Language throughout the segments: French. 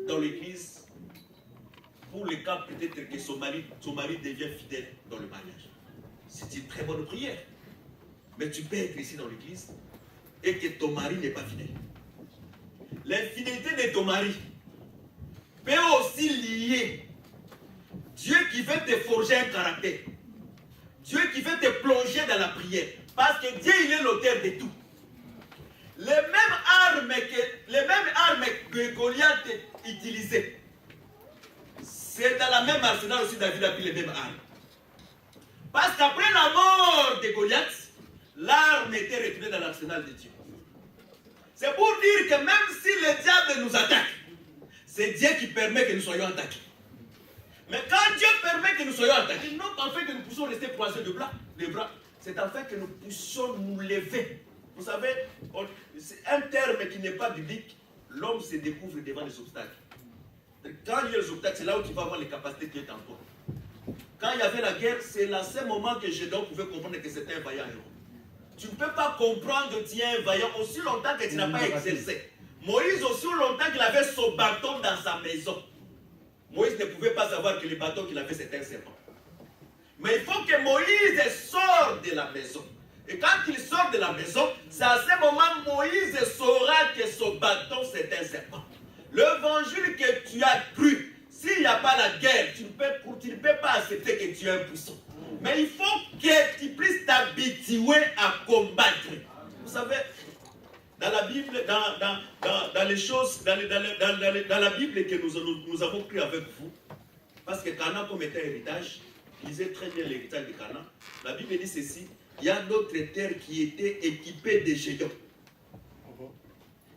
dans l'église pour le cas peut-être que son mari devient fidèle dans le mariage. C'est une très bonne prière. Mais tu peux être ici dans l'église et que ton mari n'est pas fidèle. L'infidélité de ton mari peut aussi lier Dieu qui veut te forger un caractère. Dieu qui veut te plonger dans la prière. Parce que Dieu, il est l'auteur de tout. Les mêmes armes que Goliath utilisait, c'est dans la même arsenal aussi David a pris les mêmes armes. Parce qu'après la mort de Goliath, l'arme était retrouvée dans l'arsenal de Dieu. C'est pour dire que même si le diable nous attaque, c'est Dieu qui permet que nous soyons attaqués. Mais quand Dieu permet que nous soyons attaqués, non en fait que nous puissions rester croisés les bras, c'est en fait que nous puissions nous lever. Vous savez, c'est un terme qui n'est pas biblique. L'homme se découvre devant les obstacles. Quand il y a les obstacles, c'est là où tu vas avoir les capacités qui sont en toi. Quand il y avait la guerre, c'est à ce moment que Gédéon pouvait comprendre que c'était un vaillant héros. Tu ne peux pas comprendre que tu es un vaillant aussi longtemps que tu n'as pas exercé. Moïse, aussi longtemps qu'il avait son bâton dans sa maison. Moïse ne pouvait pas savoir que le bâton qu'il avait, c'était un serpent. Mais il faut que Moïse sorte de la maison. Et quand il sort de la maison, c'est à ce moment Moïse saura que son bâton, c'est un serpent. L'évangile que tu as cru, s'il n'y a pas la guerre, tu ne peux pas accepter que tu es impuissant. Mais il faut que tu puisses t'habituer à combattre. Vous savez, dans la Bible, dans les choses, dans la Bible que nous avons pris avec vous, parce que Canaan comme était héritage, lisez très bien l'héritage de Canaan, la Bible dit ceci, il y a d'autres terres qui étaient équipées de géants.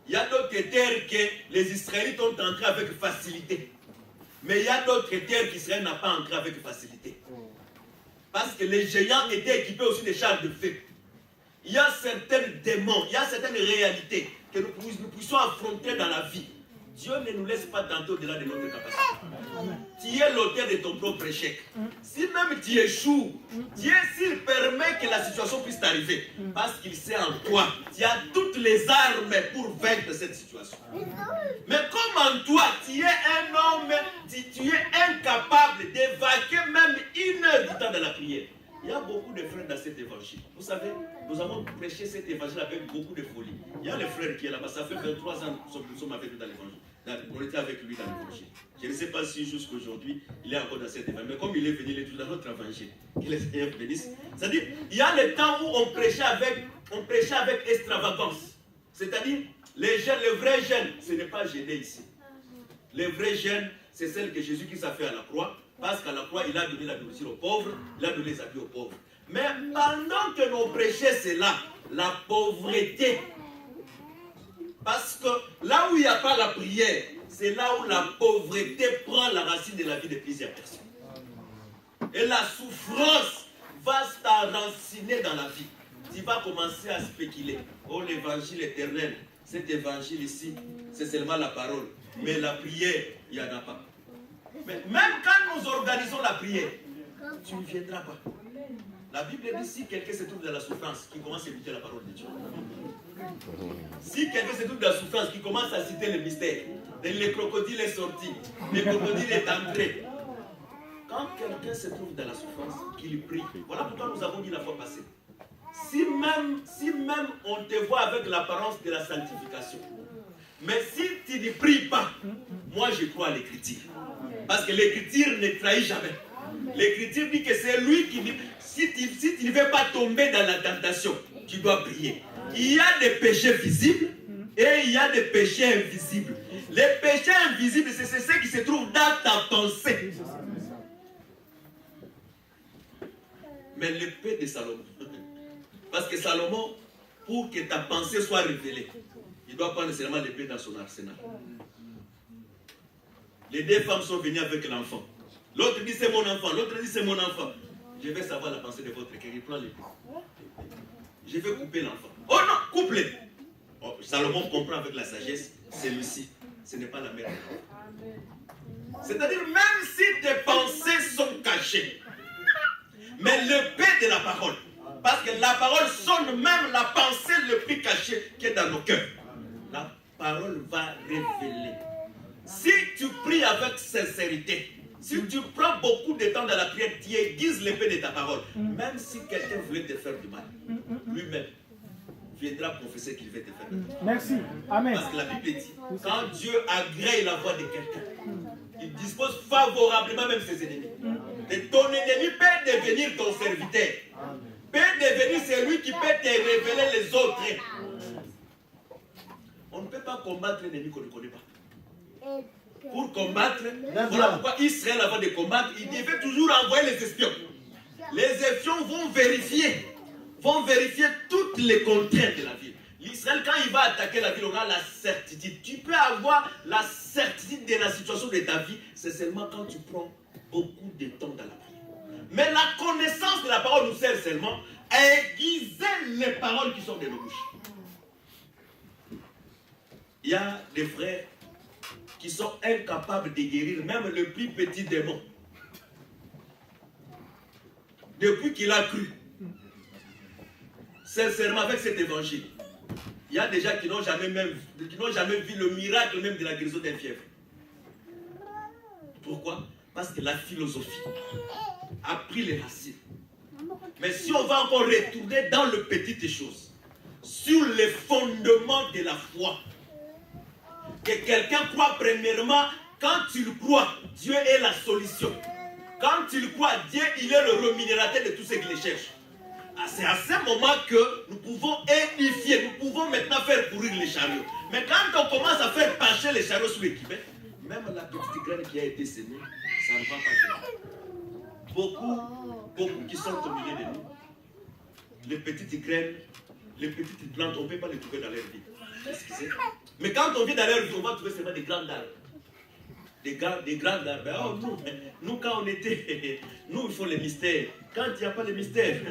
Il y a d'autres terres que les Israélites ont entrées avec facilité. Mais il y a d'autres terres qu'Israël n'a pas entrées avec facilité. Parce que les géants étaient équipés aussi de chars de feu. Il y a certains démons, il y a certaines réalités que nous puissions affronter dans la vie. Dieu ne nous laisse pas tenter au-delà de notre capacité. Tu es l'auteur de ton propre échec. Si même tu échoues, Dieu, s'il permet que la situation puisse t'arriver, parce qu'il sait en toi, tu as toutes les armes pour vaincre cette situation. Mais comme en toi, tu es un homme, tu es incapable d'évacuer même 1 heure du temps de la prière. Il y a beaucoup de frères dans cet évangile. Vous savez, nous avons prêché cet évangile avec beaucoup de folie. Il y a le frère qui est là-bas, ça fait 23 ans que nous sommes avec lui dans l'évangile. On était avec lui dans l'évangile. Je ne sais pas si jusqu'aujourd'hui, il est encore dans cet évangile. Mais comme il est venu, il est toujours dans notre évangile. Que le Seigneur bénisse. C'est-à-dire, il y a le temps où on prêchait avec extravagance. C'est-à-dire, le vrai jeûne, ce n'est pas jeûner ici. Le vrai jeûne, c'est celle que Jésus-Christ a fait à la croix. Parce qu'à la croix, il a donné la nourriture aux pauvres, il a donné les habits aux pauvres. Mais pendant que nous prêchions cela, la pauvreté, parce que là où il n'y a pas la prière, c'est là où la pauvreté prend la racine de la vie de plusieurs personnes. Et la souffrance va s'enraciner dans la vie. Tu vas commencer à spéculer. Oh, l'évangile éternel, cet évangile ici, c'est seulement la parole. Mais la prière, il n'y en a pas. Mais même quand nous organisons la prière, tu ne viendras pas. La Bible dit si quelqu'un se trouve dans la souffrance, qui commence à écouter la parole de Dieu. Si quelqu'un se trouve dans la souffrance, qui commence à citer le mystère, le crocodile est sorti, le crocodile est entré. Quand quelqu'un se trouve dans la souffrance, qu'il prie. Voilà pourquoi nous avons dit la fois passée. Si même on te voit avec l'apparence de la sanctification, mais si tu ne pries pas, moi je crois à l'écriture. Parce que l'écriture ne trahit jamais. L'écriture dit que c'est lui qui dit, si tu ne veux pas tomber dans la tentation, tu dois prier. Il y a des péchés visibles et il y a des péchés invisibles. Les péchés invisibles, c'est ceux qui se trouvent dans ta pensée. Mais l'épée de Salomon, parce que Salomon, pour que ta pensée soit révélée, il doit prendre seulement l'épée dans son arsenal. Les 2 femmes sont venues avec l'enfant. L'autre dit c'est mon enfant, l'autre dit c'est mon enfant. Je vais savoir la pensée de votre cœur. Il prend l'épée. Je vais couper l'enfant. Oh non, coupe-le. Oh, Salomon comprend avec la sagesse, c'est Lucie. Ce n'est pas la mère de l'enfant. C'est-à-dire, même si tes pensées sont cachées, mais l'épée de la parole, parce que la parole sonne même la pensée le plus cachée qui est dans nos cœurs. La parole va révéler. Si tu pries avec sincérité, si tu prends beaucoup de temps dans la prière, tu aiguises l'épée de ta parole. Même si quelqu'un voulait te faire du mal, lui-même viendra confesser qu'il veut te faire du mal. Merci. Amen. Parce que la Bible dit, quand Dieu agrée la voix de quelqu'un, il dispose favorablement même ses ennemis. Et ton ennemi peut devenir ton serviteur. Peut devenir celui qui peut te révéler les autres. On ne peut pas combattre l'ennemi qu'on ne connaît pas. Pour combattre, voilà pourquoi Israël, avant de combattre, il devait toujours envoyer les espions. Les espions vont vérifier toutes les contraintes de la ville. L'Israël, quand il va attaquer la ville, on a la certitude. Tu peux avoir la certitude de la situation de ta vie, c'est seulement quand tu prends beaucoup de temps dans la prière. Mais la connaissance de la parole nous sert seulement à aiguiser les paroles qui sont de nos bouches. Il y a des frères qui sont incapables de guérir même le plus petit démon. Depuis qu'il a cru, sincèrement, avec cet évangile, il y a des gens qui n'ont jamais vu le miracle même de la guérison d'un fièvre. Pourquoi? Parce que la philosophie a pris les racines. Mais si on va encore retourner dans le petites choses, sur les fondements de la foi, que quelqu'un croit premièrement, quand tu le crois, Dieu est la solution. Quand tu le crois, Dieu, il est le rémunérateur de tous ceux qui le cherchent. C'est à ce moment que nous pouvons édifier, nous pouvons maintenant faire courir les chariots. Mais quand on commence à faire pencher les chariots sur l'équipement, même la petite graine qui a été sémée, ça ne va pas durer. Beaucoup qui sont au milieu de nous, les petites graines, les petites plantes, on ne peut pas les trouver dans leur vie. Excusez. Mais quand on vit dans leur vie, on va trouver seulement des grands arbres. Des grands arbres. Oh, nous, quand on était, nous, il faut les mystères. Quand il n'y a pas de mystère,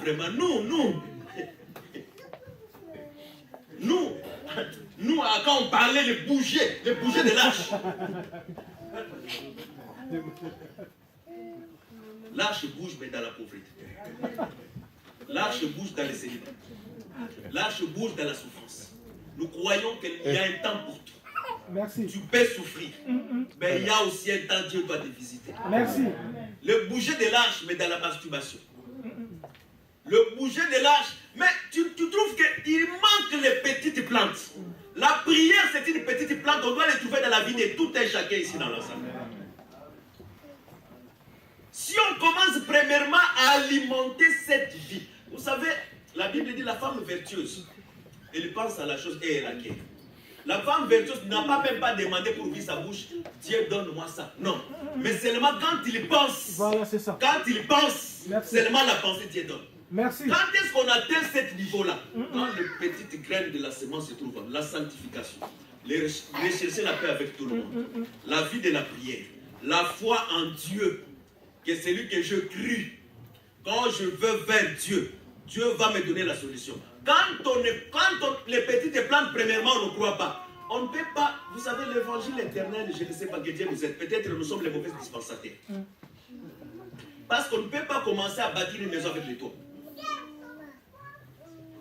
vraiment, nous, quand on parlait les bougies de l'arche. L'arche bouge, mais dans la pauvreté. L'arche bouge dans les célibats. L'arche bouge dans la souffrance. Nous croyons qu'il y a un temps pour tout. Merci. Tu peux souffrir, mais il y a aussi un temps Dieu doit te visiter. Merci. Le bouger de l'arche, mais dans la masturbation. Le bouger de l'arche, mais tu trouves qu'il manque les petites plantes. La prière, c'est une petite plante, on doit les trouver dans la vie de tout un chacun ici dans l'ensemble. Si on commence premièrement à alimenter cette vie, vous savez, la Bible dit la femme vertueuse, elle pense à la chose et elle acquiert. La femme vertueuse n'a même pas demandé pour ouvrir sa bouche, Dieu donne-moi ça. Non. Mais seulement quand il pense, voilà, c'est ça. Quand il pense, seulement la pensée Dieu donne. Merci. Quand est-ce qu'on atteint ce niveau-là? Quand les petites graines de la semence se trouvent, la sanctification, rechercher la paix avec tout le monde, la vie de la prière, la foi en Dieu, que celui que je crie, quand je veux vers Dieu, Dieu va me donner la solution. Quand les petites plantes, premièrement, on ne croit pas. On ne peut pas, vous savez, l'évangile éternel, je ne sais pas que Dieu nous aide. Peut-être nous sommes les mauvais dispensataires. Parce qu'on ne peut pas commencer à bâtir une maison avec les toits.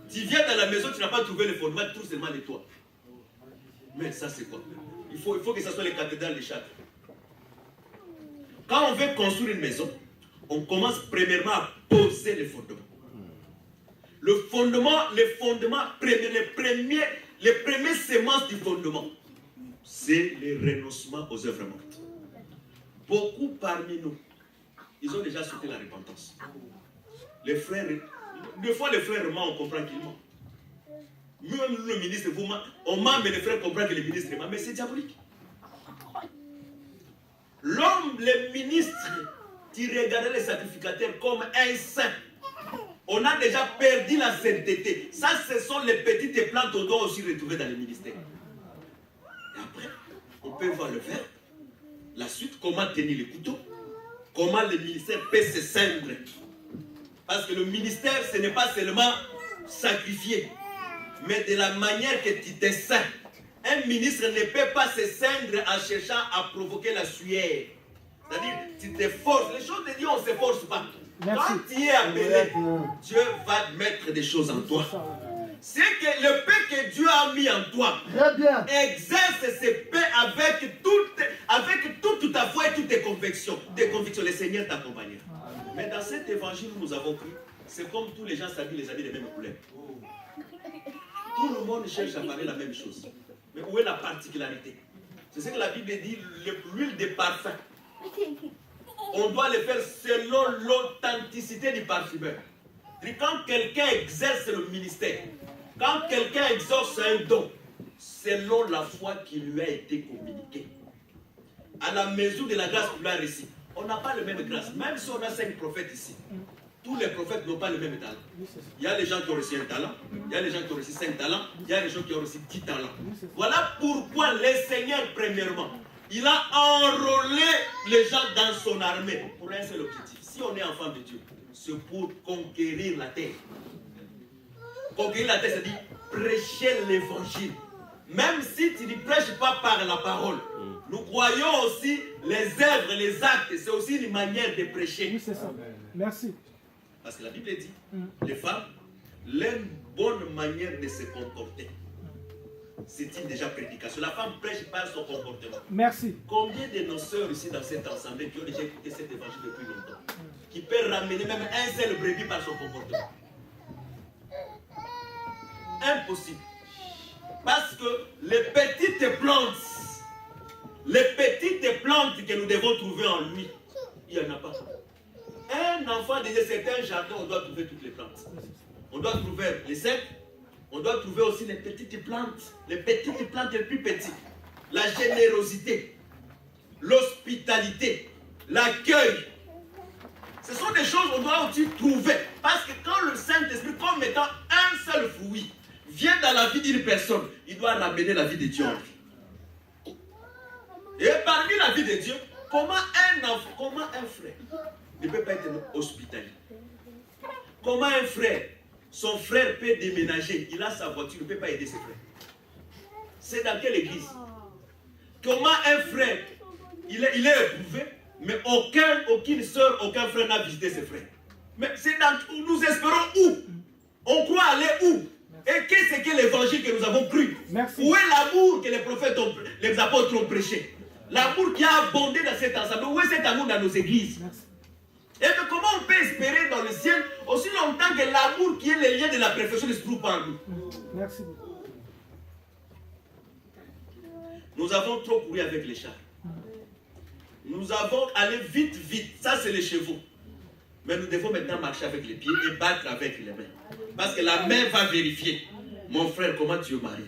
Tu viens dans la maison, tu n'as pas trouvé le fondement, tu trouves seulement les toits. Mais ça, c'est quoi? Il faut que ce soit les cathédrales, les châteaux. Quand on veut construire une maison, on commence premièrement à poser les fondements. Les premières semences du fondement, c'est le renoncement aux œuvres mortes. Beaucoup parmi nous, ils ont déjà sauté la repentance. Les frères, des fois les frères mentent, on comprend qu'ils mentent. Même le ministre, on ment, mais les frères comprennent que le ministre ment, mais c'est diabolique. L'homme, le ministre, tu regardais les sacrificateurs comme un saint. On a déjà perdu la sainteté. Ça, ce sont les petites plantes qu'on doit aussi retrouver dans les ministères. Et après, on peut voir le verbe. La suite, comment tenir le couteau. Comment le ministère peut se ceindre. Parce que le ministère, ce n'est pas seulement sacrifier, mais de la manière que tu te ceins. Un ministre ne peut pas se ceindre en cherchant à provoquer la sueur. C'est-à-dire, tu t'efforces. Les choses de Dieu, on ne s'efforce pas. Merci. Quand tu es appelé, Dieu va mettre des choses en toi. C'est que le paix que Dieu a mis en toi, exerce ces paix avec est toutes tes convictions, le Seigneur t'accompagnera. Mais dans cet évangile où nous avons cru, c'est comme tous les gens s'habillent les habits des mêmes couleurs. Tout le monde cherche à parler la même chose. Mais où est la particularité? C'est ce que la Bible dit, l'huile de parfum. On doit le faire selon l'authenticité du parfumeur. Quand quelqu'un exerce le ministère, quand quelqu'un exauce un don, selon la foi qui lui a été communiquée, à la mesure de la grâce qu'il a reçue. On n'a pas la même grâce. Même si on a 5 prophètes ici, tous les prophètes n'ont pas le même talent. Il y a les gens qui ont reçu un talent, il y a les gens qui ont reçu 5 talents, il y a les gens qui ont reçu 10 talents. Voilà pourquoi le Seigneur, premièrement, il a enrôlé les gens dans son armée pour un seul objectif. Si on est enfant de Dieu, c'est pour conquérir la terre. Conquérir la terre, c'est-à-dire prêcher l'évangile. Même si tu ne prêches pas par la parole, nous croyons aussi les œuvres, les actes, c'est aussi une manière de prêcher. Oui, c'est ça. Merci. Parce que la Bible dit, les femmes, leur bonne manière de se comporter, c'est une déjà prédication. La femme prêche par son comportement. Merci. Combien de nos sœurs ici dans cette assemblée qui ont déjà écouté cet évangile depuis longtemps, qui peut ramener même un seul brebis par son comportement? Impossible. Parce que les petites plantes que nous devons trouver en lui, il n'y en a pas. Un enfant de c'est un jardin, on doit trouver toutes les plantes. On doit trouver les cèpes, on doit trouver aussi les petites plantes les plus petites. La générosité, l'hospitalité, l'accueil. Ce sont des choses qu'on doit aussi trouver. Parce que quand le Saint-Esprit, comme étant un seul fruit, vient dans la vie d'une personne, il doit ramener la vie de Dieu en lui. Et parmi la vie de Dieu, comment un enfant, comment un frère ne peut pas être hospitalier? Comment un frère, son frère peut déménager, il a sa voiture, il ne peut pas aider ses frères? C'est dans quelle église? Comment un frère, il est éprouvé, mais aucune soeur, aucun frère n'a visité ses frères? Mais c'est dans, nous espérons où? On croit aller où? Et qu'est-ce que l'évangile que nous avons cru? Merci. Où est l'amour que les prophètes, les apôtres ont prêché? L'amour qui a abondé dans cet ensemble. Où est cet amour dans nos églises? Merci. Et mais comment on peut espérer dans le ciel aussi longtemps que l'amour qui est le lien de la perfection ne se trouve pas en nous? Merci. Nous avons trop couru avec les chars. Nous avons allé vite, vite. Ça, c'est les chevaux. Mais nous devons maintenant marcher avec les pieds et battre avec les mains. Parce que la main va vérifier. Mon frère, comment tu es marié?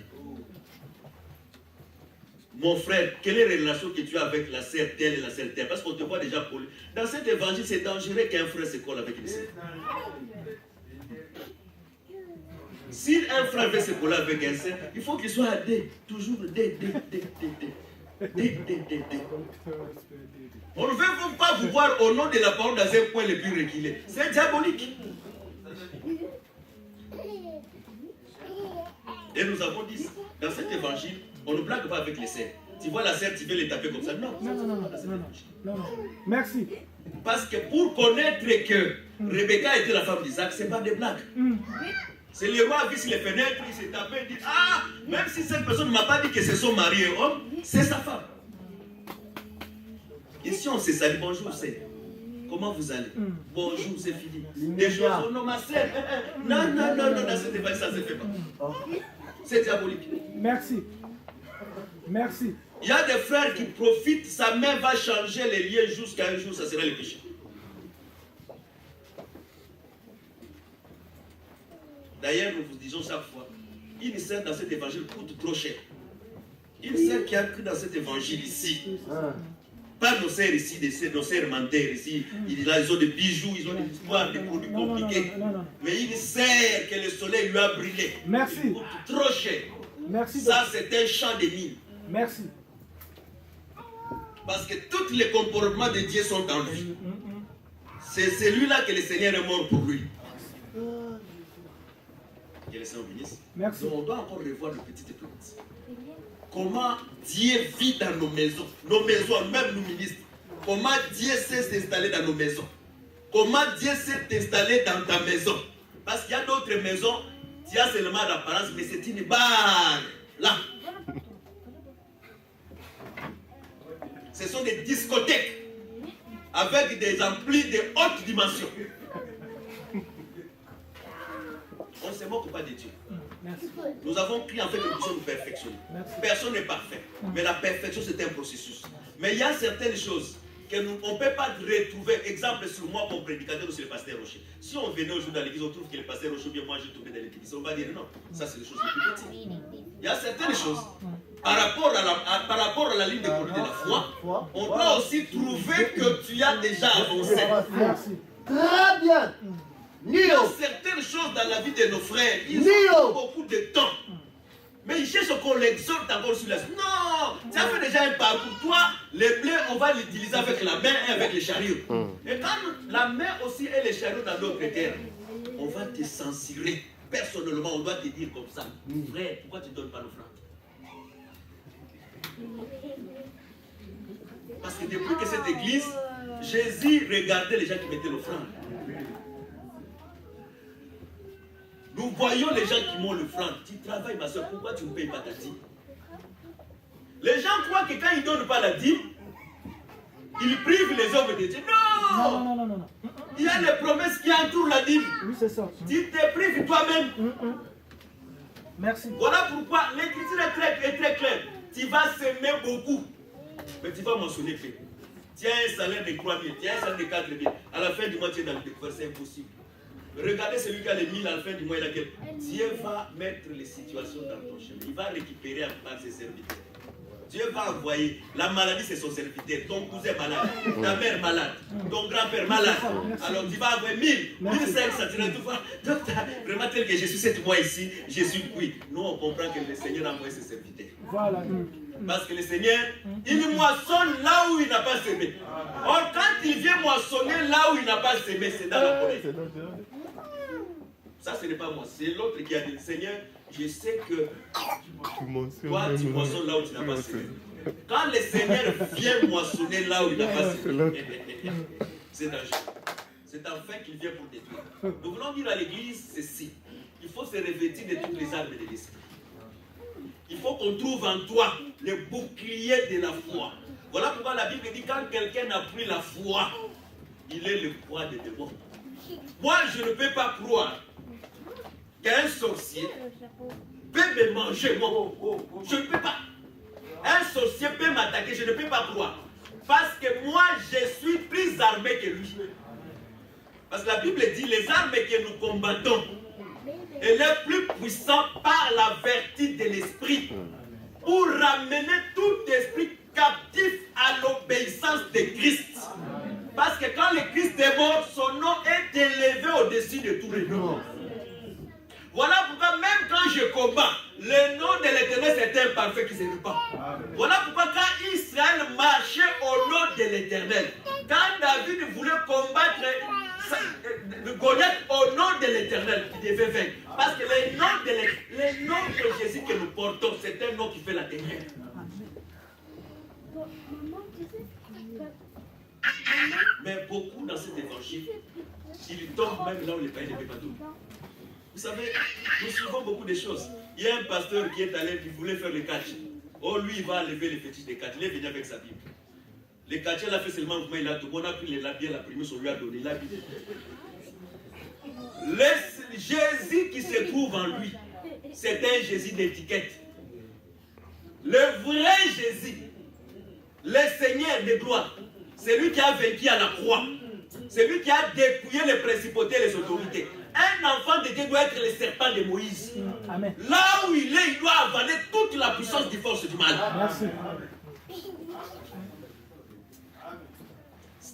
Mon frère, quelle est la relation que tu as avec la sœur telle et la sœur telle? Parce qu'on te voit déjà poli. Dans cet évangile, c'est dangereux qu'un frère se colle avec une sœur. Si un frère veut se coller avec un sœur, il faut qu'il soit à D. Toujours D. On ne veut pas vous voir au nom de la parole dans un point le plus reculé. C'est diabolique. Et nous avons dit, dans cet évangile, on ne blague pas avec les sœurs. Tu vois la sœur, tu veux les taper comme ça. Non. Non. Merci. Parce que pour connaître que Rebecca était la femme d'Isaac, ce n'est pas des blagues. C'est le roi qui vit sur les fenêtres, il s'est tapé, il dit, ah, même si cette personne ne m'a pas dit que c'est son mari et homme, c'est sa femme. Ici, on s'est salué. Bonjour, c'est. Comment vous allez? Bonjour, c'est fini. Des choses, oh non, ma sœur. Non, dans cette évangile, ça ne se fait pas. C'est diabolique. Merci. Il y a des frères qui profitent, sa main va changer les liens jusqu'à un jour, ça sera le péché. D'ailleurs, nous vous disons chaque fois, une sœur dans cet évangile coûte trop cher. Une sœur qui a cru dans cet évangile ici, pas nos sœurs ici, nos sœurs mentères ici, ils ont des bijoux, ils ont des histoires, des produits compliqués. Mais une sœur que le soleil lui a brûlé, merci, coûte trop cher. Merci. Ça, c'est un champ de mine. Merci. Parce que tous les comportements de Dieu sont en lui. C'est celui-là que le Seigneur est mort pour lui. Que le Seigneur bénisse. Merci. Donc on doit encore revoir le petit plantes. Comment Dieu vit dans nos maisons, même nous ministres. Comment Dieu sait s'installer dans nos maisons. Comment Dieu sait t'installer dans ta maison. Parce qu'il y a d'autres maisons, tu as seulement l'apparence, mais c'est une barre. Là. Ce sont des discothèques avec des amplis de haute dimension. On ne se moque pas de Dieu. Merci. Nous avons pris en fait une mission de perfectionner. Personne n'est parfait. Mais la perfection, c'est un processus. Mais il y a certaines choses qu'on ne peut pas retrouver. Exemple sur moi comme prédicateur ou sur le pasteur Rocher. Si on venait aujourd'hui dans l'église, on trouve que le pasteur Rocher, bien moi j'ai tombé dans l'église. On va dire non. Ça, c'est les choses les plus petites. Il y a certaines choses. Par rapport à la ligne de conduite de la foi, on doit aussi trouver que tu as déjà avancé. Merci. Très bien. Il y a certaines choses dans la vie de nos frères, ils ont beaucoup de temps. Mais ils cherchent qu'on l'exhorte encore sur la... Non, tu as fait déjà un parcours. Toi, les blés, on va l'utiliser avec la main et avec les chariots. Et quand la main aussi et les chariots dans d'autres terres, on va te censurer. Personnellement, on doit te dire comme ça. Frère, pourquoi tu ne donnes pas l'offrande? Parce que depuis que cette église, Jésus regardait les gens qui mettaient l'offrande. Nous voyons les gens qui montent l'offrande. Tu travailles, ma soeur, pourquoi tu ne payes pas ta dîme? Les gens croient que quand ils ne donnent pas la dîme, ils privent les hommes de Dieu. Non! Non. Il y a des promesses qui entourent la dîme. Oui, c'est ça. Tu te prives toi-même. Merci. Voilà pourquoi l'écriture est très claire. Tu vas s'aimer beaucoup, mais tu vas mentionner peu. Tu as un salaire de 3 000, tu as un salaire de 4 000. À la fin du mois, tu es dans le découvert, c'est impossible. Regardez celui qui a les 1000 à la fin du mois, Dieu va mettre les situations dans ton chemin. Il va récupérer par ses serviteurs. Dieu va envoyer. La maladie, c'est son serviteur. Ton cousin malade, ta mère malade, ton grand-père malade. Alors tu vas envoyer 1000, 1500. Tu vas tout voir. Docteur, vraiment tel que je suis 7 mois ici, je suis cuit. Nous, on comprend que le Seigneur a envoyé ses serviteurs. Voilà. Parce que le Seigneur, il moissonne là où il n'a pas semé. Or, quand il vient moissonner là où il n'a pas semé, c'est dans la colère. Ça, ce n'est pas moi, c'est l'autre qui a dit, Seigneur, je sais que toi, tu moissonnes là où tu n'as pas semé. Quand le Seigneur vient moissonner là où il n'a pas semé, c'est dangereux. C'est enfin qu'il vient pour détruire. Nous voulons dire à l'église ceci. Il faut se revêtir de toutes les armes de l'esprit. Il faut qu'on trouve en toi le bouclier de la foi. Voilà pourquoi la Bible dit quand quelqu'un a pris la foi, il est le poids des démons. Moi, je ne peux pas croire qu'un sorcier peut me manger. Moi, je ne peux pas. Un sorcier peut m'attaquer, je ne peux pas croire. Parce que moi, je suis plus armé que lui. Parce que la Bible dit les armes que nous combattons, elle est plus puissante par la vertu de l'esprit pour ramener tout esprit captif à l'obéissance de Christ. Parce que quand le Christ est mort, son nom est élevé au-dessus de tous les noms. Voilà pourquoi même quand je combats, le nom de l'Éternel c'est un parfait qui ne se répand pas. Voilà pourquoi quand Israël marchait au nom de l'Éternel, quand David voulait combattre Goliath au nom de l'Éternel, il devait vaincre. Parce que le nom de Jésus que nous portons, c'est un nom qui fait la terreur. Mais beaucoup dans cet évangile, ils tombent même là où les païens ne peuvent pas tomber. Vous savez, nous suivons beaucoup de choses. Il y a un pasteur qui est allé, qui voulait faire le catch. Oh, lui, il va lever les fétiches de catch. Il est venu avec sa Bible. Le catch, il a fait seulement un mouvement, il a tout. On a pris les labiers, la primeur, on lui a donné la Bible. Jésus qui se trouve en lui, c'est un Jésus d'étiquette. Le vrai Jésus, le Seigneur de gloire, c'est lui qui a vaincu à la croix. C'est lui qui a dépouillé les principautés et les autorités. Un enfant de Dieu doit être le serpent de Moïse. Amen. Là où il est, il doit avaler toute la puissance des forces du mal. Merci.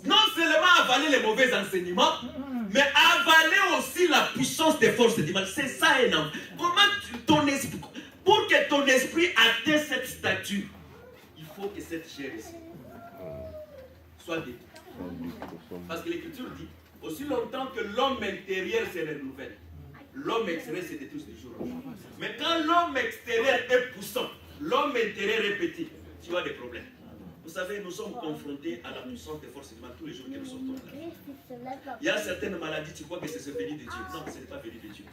Non seulement avaler les mauvais enseignements, mais avaler aussi la puissance des forces du mal. C'est ça un homme. Comment ton esprit, pour que ton esprit atteigne cette statue, il faut que cette chair ici soit détruite. Parce que l'Écriture dit, aussi longtemps que l'homme intérieur se renouvelle, l'homme extérieur se détruit de jour en jour. Mais quand l'homme extérieur est poussant, l'homme intérieur est petit, tu as des problèmes. Vous savez, nous sommes confrontés à la puissance des forces du mal tous les jours que nous sortons de la vie. Il y a certaines maladies, tu crois que c'est venu de Dieu. Non, ce n'est pas venu de Dieu.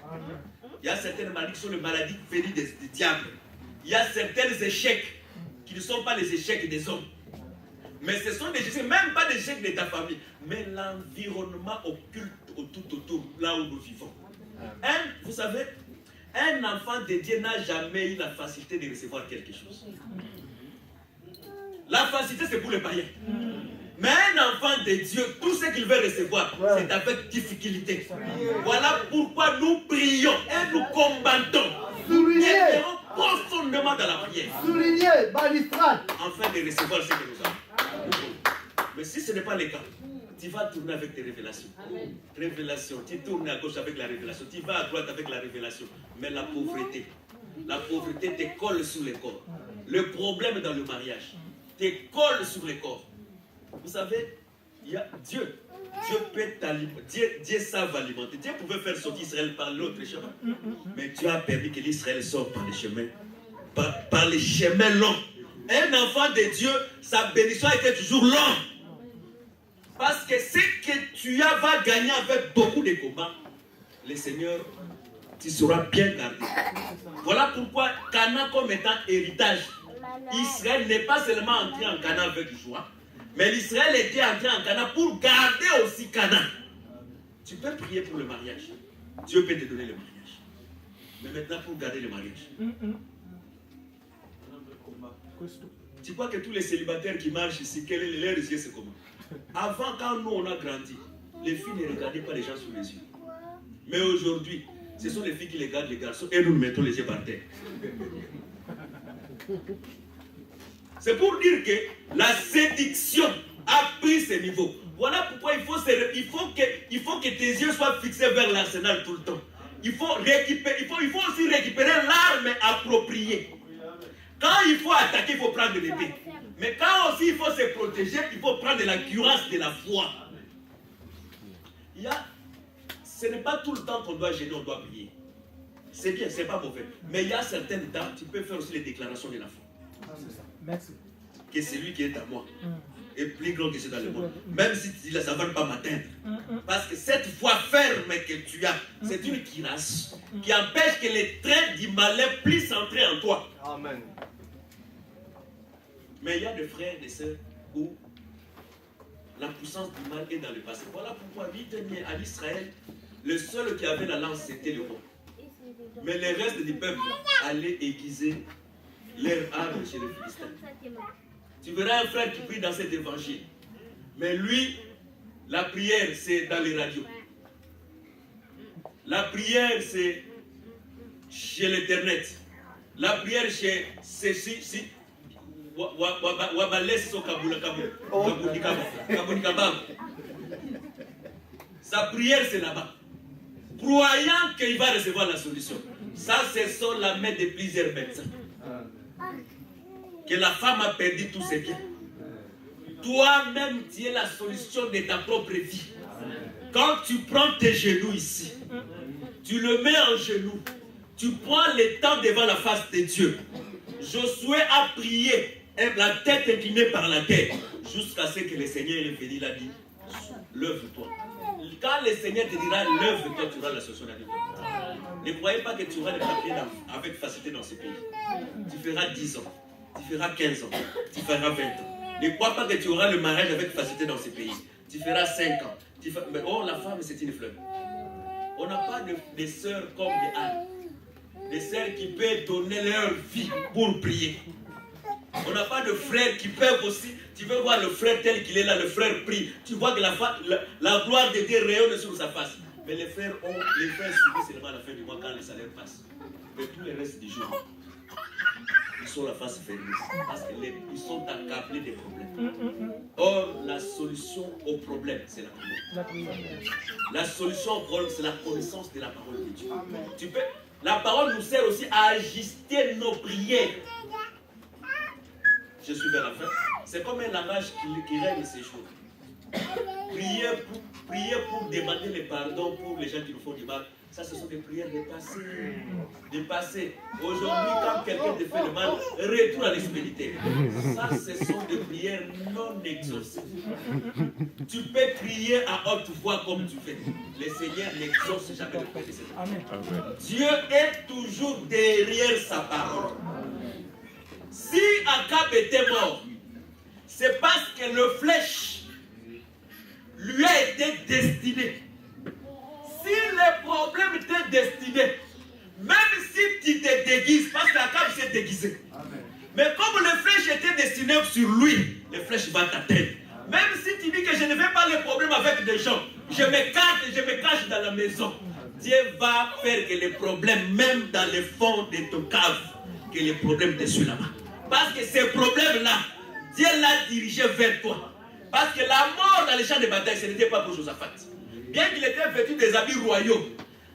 Il y a certaines maladies qui sont les maladies venues du diable. Il y a certains échecs qui ne sont pas les échecs des hommes. Mais ce sont des échecs, même pas des échecs de ta famille, mais l'environnement occulte tout autour, là où nous vivons. Vous savez, un enfant de Dieu n'a jamais eu la facilité de recevoir quelque chose. La facilité, c'est pour les païens. Mais un enfant de Dieu, tout ce qu'il veut recevoir, c'est avec difficulté. Voilà pourquoi nous prions et nous combattons. Souligné. Profondément dans la prière. Souligné, Balistrade. Afin de recevoir ce que nous avons. Mais si ce n'est pas le cas, tu vas tourner avec tes révélations. Révélation, tu tournes à gauche avec la révélation, tu vas à droite avec la révélation. Mais la pauvreté te colle sur le corps. Le problème dans le mariage te colle sur le corps. Vous savez, il y a Dieu peut t'alimenter. Dieu savent alimenter. Dieu pouvait faire sortir Israël par l'autre chemin. Mais Dieu a permis que l'Israël sorte par les chemins. Par les chemins longs. Un enfant de Dieu, sa bénédiction était toujours longue. Parce que ce que tu vas gagner avec beaucoup de combats, le Seigneur, tu seras bien gardé. Voilà pourquoi Canaan comme étant héritage. Israël n'est pas seulement entré en Canaan avec joie, mais l'Israël était entré en Canaan pour garder aussi Canaan. Tu peux prier pour le mariage. Dieu peut te donner le mariage. Mais maintenant pour garder le mariage. Tu crois que tous les célibataires qui marchent ici, quel est leur yeux, c'est comment? Avant, quand nous on a grandi, les filles ne regardaient pas les gens sous les yeux. Mais aujourd'hui, ce sont les filles qui regardent les garçons et nous mettons les yeux par terre. C'est pour dire que la séduction a pris ce niveau. Voilà pourquoi il faut que tes yeux soient fixés vers l'arsenal tout le temps. Il faut aussi récupérer l'arme appropriée. Quand il faut attaquer, il faut prendre l'épée. Mais quand aussi il faut se protéger, il faut prendre la cuirasse de la foi. Ce n'est pas tout le temps qu'on doit gêner, on doit prier. C'est bien, c'est pas mauvais. Mais il y a certains temps, tu peux faire aussi les déclarations de la foi. Merci. Que celui qui est à moi est plus grand que celui dans le monde. Même si tu dis ça ne va pas m'atteindre. Parce que cette foi ferme que tu as, c'est une cuirasse qui empêche que les traits du malin puissent entrer en toi. Amen. Mais il y a des frères et des sœurs où la puissance du mal est dans le passé. Voilà pourquoi 8 années à l'Israël, le seul qui avait la lance, c'était le roi. Mais les restes du peuple allaient aiguiser leurs armes chez les Philistins. Tu verras un frère qui prie dans cet évangile. Mais lui, la prière, c'est dans les radios. La prière, c'est chez l'Internet. La prière, c'est sa prière, c'est là-bas. Croyant qu'il va recevoir la solution. Ça, ce sont la main de plusieurs médecins. Que la femme a perdu tous ses biens. Toi-même, tu es la solution de ta propre vie. Quand tu prends tes genoux ici, tu le mets en genoux, tu prends le temps devant la face de Dieu. Josué a prié, la tête inclinée par la terre, jusqu'à ce que le Seigneur est venu, il a dit, lève-toi. Quand le Seigneur te dira, lève-toi, tu auras la solution à vivre. Ne croyez pas que tu auras des papiers avec facilité dans ce pays. Tu feras 10 ans, tu feras 15 ans, tu feras 20 ans. Ne crois pas que tu auras le mariage avec facilité dans ce pays. Tu feras 5 ans. Mais oh, la femme, c'est une fleur. On n'a pas de sœurs comme des ânes. Des sœurs qui peuvent donner leur vie pour prier. On n'a pas de frères qui peuvent aussi. Tu veux voir le frère tel qu'il est là, le frère prie. Tu vois que la gloire de Dieu rayonne sur sa face. Mais les frères subissent seulement à la fin du mois quand le salaire passe. Mais tout le reste du jour, ils sont la face fermée. Parce qu'ils sont accablés des problèmes. Or, la solution au problème, c'est la prière. La solution au problème, c'est la connaissance de la parole de Dieu. La parole nous sert aussi à ajuster nos prières. Je suis vers la fin. C'est comme un langage qui règle ces choses. Prier pour demander le pardon pour les gens qui nous font du mal. Ça, ce sont des prières dépassées. Aujourd'hui, quand quelqu'un te fait le mal, retourne à l'expéditeur. Ça, ce sont des prières non exaucées. Tu peux prier à haute voix comme tu fais. Le Seigneur n'exauce jamais le prière de cet homme. Dieu est toujours derrière sa parole. Si Akab était mort, c'est parce que le flèche lui a été destiné. Si le problème t'est destiné, même si tu te déguises, parce que la cave s'est déguisée. Mais comme le flèche était destiné sur lui, le flèche va t'atteindre. Même si tu dis que je ne fais pas le problème avec des gens, je me cache dans la maison. Dieu va faire que les problèmes, même dans le fond de ton cave, que les problèmes te suivent là-bas. Parce que ces problèmes-là, Dieu l'a dirigé vers toi. Parce que la mort dans les champs de bataille, ce n'était pas pour Josaphat. Bien qu'il était vêtu des habits royaux.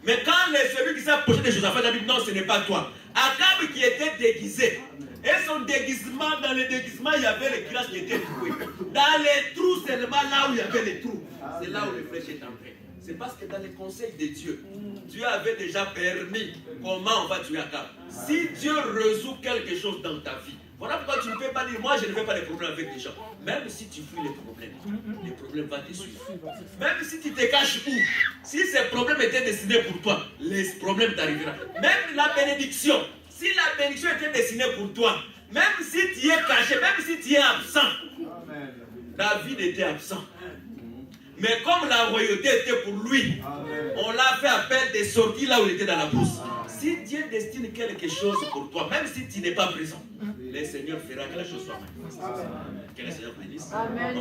Mais quand celui qui s'est approché de Josaphat a dit non, ce n'est pas toi. Akab qui était déguisé. Et son déguisement, dans le déguisement, il y avait les grâces qui étaient trouées. Dans les trous, seulement là où il y avait les trous. C'est là où le flèche est entré. C'est parce que dans les conseils de Dieu, Dieu avait déjà permis comment on va tuer Akab. Si Dieu résout quelque chose dans ta vie, voilà pourquoi tu ne peux pas dire, moi je ne fais pas les problèmes avec les gens. Même si tu fuis les problèmes vont te suivre. Même si tu te caches où, si ces problèmes étaient destinés pour toi, les problèmes t'arriveront. Même la bénédiction, si la bénédiction était destinée pour toi, même si tu es caché, même si tu es absent, David était absent. Mais comme la royauté était pour lui, on l'a fait appel des sorties là où il était dans la brousse. Si Dieu destine quelque chose pour toi, même si tu n'es pas présent, le Seigneur fera que la chose soit manifeste. Que le Seigneur bénisse. Amen.